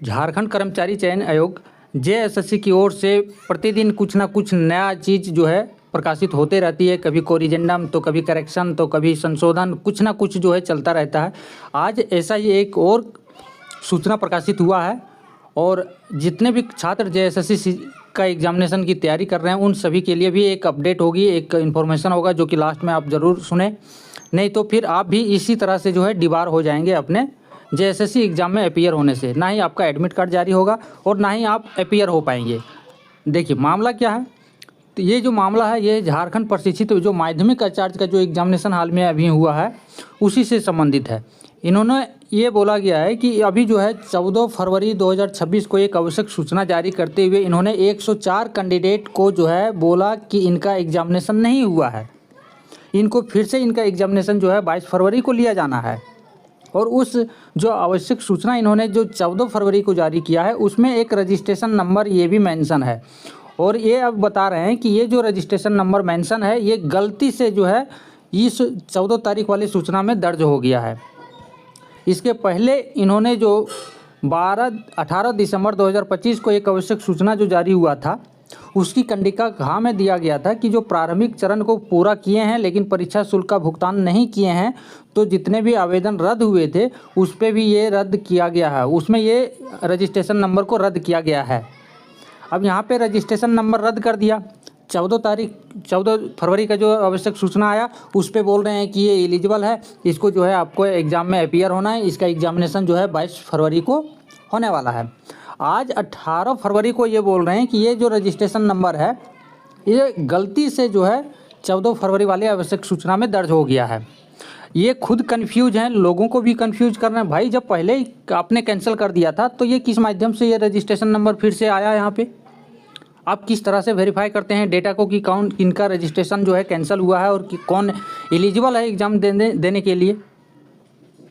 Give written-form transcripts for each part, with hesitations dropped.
झारखंड कर्मचारी चयन आयोग जेएसएससी की ओर से प्रतिदिन कुछ ना कुछ नया चीज़ जो है प्रकाशित होते रहती है। कभी कोरिजेंडम तो कभी करेक्शन तो कभी संशोधन, कुछ ना कुछ जो है चलता रहता है। आज ऐसा ही एक और सूचना प्रकाशित हुआ है और जितने भी छात्र जेएसएससी का एग्जामिनेशन की तैयारी कर रहे हैं उन सभी के लिए भी एक अपडेट होगी, एक इन्फॉर्मेशन होगा जो कि लास्ट में आप ज़रूर सुने, नहीं तो फिर आप भी इसी तरह से जो है डिबार हो जाएंगे अपने जेएसएससी एग्ज़ाम में अपीयर होने से। ना ही आपका एडमिट कार्ड जारी होगा और ना ही आप अपीयर हो पाएंगे। देखिए मामला क्या है, तो ये जो मामला है ये झारखंड प्रशिक्षित जो माध्यमिक आचार्य का जो एग्जामिनेशन हाल में अभी हुआ है उसी से संबंधित है। इन्होंने ये बोला गया है कि अभी जो है 14 फरवरी 2026 को एक आवश्यक सूचना जारी करते हुए इन्होंने 104 कैंडिडेट को जो है बोला कि इनका एग्जामिनेशन नहीं हुआ है, इनको फिर से इनका एग्जामिनेशन जो है 22 फरवरी को लिया जाना है। और उस जो आवश्यक सूचना इन्होंने जो 14 फरवरी को जारी किया है उसमें एक रजिस्ट्रेशन नंबर ये भी मेंशन है। और ये अब बता रहे हैं कि ये जो रजिस्ट्रेशन नंबर मेंशन है ये गलती से जो है इस 14 तारीख वाली सूचना में दर्ज हो गया है। इसके पहले इन्होंने जो 18 दिसंबर 2025 को एक आवश्यक सूचना जो जारी हुआ था उसकी कंडिका घ में दिया गया था कि जो प्रारंभिक चरण को पूरा किए हैं लेकिन परीक्षा शुल्क का भुगतान नहीं किए हैं तो जितने भी आवेदन रद्द हुए थे उस पर भी ये रद्द किया गया है, उसमें ये रजिस्ट्रेशन नंबर को रद्द किया गया है। अब यहाँ पे रजिस्ट्रेशन नंबर रद्द कर दिया। 14 फरवरी का जो आवश्यक सूचना आया उस पर बोल रहे हैं कि ये एलिजिबल है, इसको जो है आपको एग्ज़ाम में अपीयर होना है, इसका एग्जामिनेशन जो है 22 फरवरी को होने वाला है। आज 18 फरवरी को ये बोल रहे हैं कि ये जो रजिस्ट्रेशन नंबर है ये गलती से जो है 14 फरवरी वाले आवश्यक सूचना में दर्ज हो गया है। ये खुद कंफ्यूज हैं, लोगों को भी कंफ्यूज कर रहे हैं। भाई जब पहले ही आपने कैंसिल कर दिया था तो ये किस माध्यम से ये रजिस्ट्रेशन नंबर फिर से आया यहाँ पे? आप किस तरह से वेरीफाई करते हैं डेटा को कि कौन किनका रजिस्ट्रेशन जो है कैंसिल हुआ है और कि कौन एलिजिबल है एग्ज़ाम देने के लिए?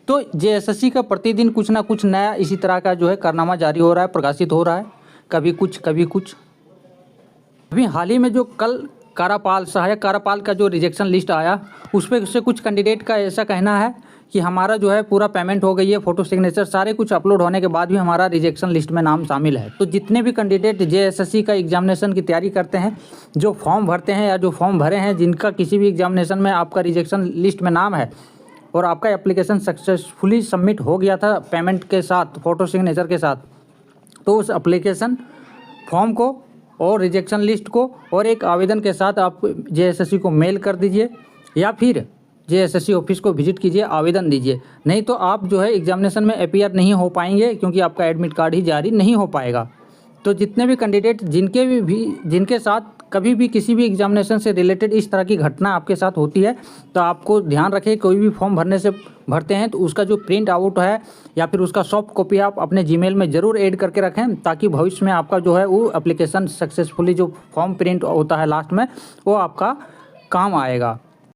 तो जेएसएससी का प्रतिदिन कुछ ना कुछ नया इसी तरह का जो है कारनामा जारी हो रहा है, प्रकाशित हो रहा है, कभी कुछ। अभी हाल ही में जो कल सहायक कार्यपाल का जो रिजेक्शन लिस्ट आया उस पर से कुछ कैंडिडेट का ऐसा कहना है कि हमारा जो है पूरा पेमेंट हो गई है, फ़ोटो सिग्नेचर सारे कुछ अपलोड होने के बाद भी हमारा रिजेक्शन लिस्ट में नाम शामिल है। तो जितने भी कैंडिडेट जेएसएससी का एग्जामिनेशन की तैयारी करते हैं, जो फॉर्म भरते हैं या जो फॉर्म भरे हैं, जिनका किसी भी एग्जामिनेशन में आपका रिजेक्शन लिस्ट में नाम है और आपका एप्लीकेशन सक्सेसफुली सबमिट हो गया था पेमेंट के साथ, फ़ोटो सिग्नेचर के साथ, तो उस एप्लीकेशन फॉर्म को और रिजेक्शन लिस्ट को और एक आवेदन के साथ आप जेएसएससी को मेल कर दीजिए या फिर जेएसएससी ऑफिस को विजिट कीजिए, आवेदन दीजिए। नहीं तो आप जो है एग्जामिनेशन में अपीयर नहीं हो पाएंगे क्योंकि आपका एडमिट कार्ड ही जारी नहीं हो पाएगा। तो जितने भी कैंडिडेट जिनके साथ कभी भी किसी भी एग्जामिनेशन से रिलेटेड इस तरह की घटना आपके साथ होती है तो आपको ध्यान रखें, कोई भी फॉर्म भरते हैं तो उसका जो प्रिंट आउट है या फिर उसका सॉफ्ट कॉपी आप अपने जीमेल में ज़रूर ऐड करके रखें ताकि भविष्य में आपका जो है वो एप्लीकेशन सक्सेसफुली जो फॉर्म प्रिंट होता है लास्ट में वो आपका काम आएगा।